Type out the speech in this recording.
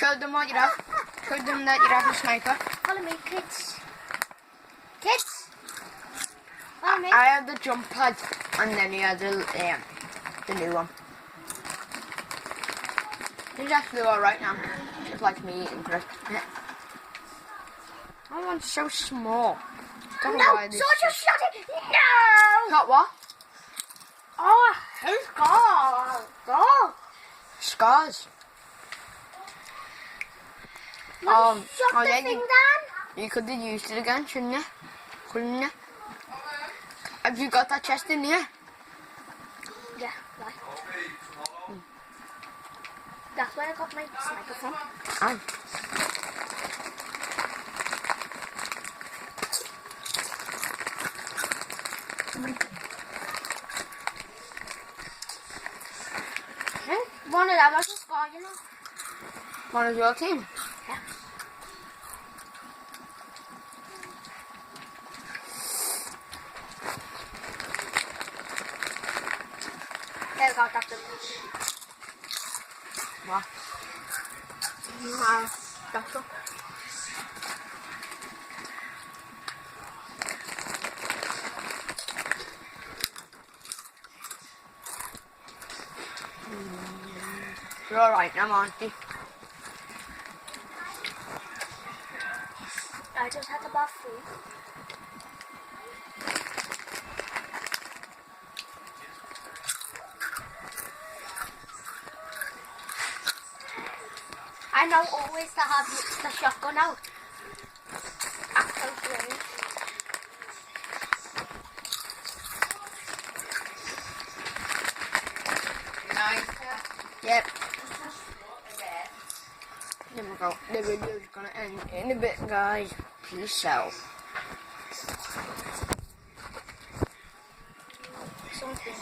Show them what you have. Show them that you have a sniper. Follow me, kids. Kids. Follow me. I have the jump pad, and then he has the new one. He's actually alright now. Just like me eating for it. That one's so small. Don't know No, why this- Soldier shot it. No. Got what? Oh, his God. Oh. Scars. Shot the yeah, thing down. you could have used it again, shouldn't you? Couldn't you? Have you got that chest in here? Yeah, right. That's where I got my sniper from. Aye. One of them was a scar, you know. One of your team? Yeah. There we go, that's it. What? That's it. You're alright now, auntie. I just had about 3. I know always to have the shotgun out at close range. Yep. There we go. The video's gonna end in a bit, guys. Peace out. Something.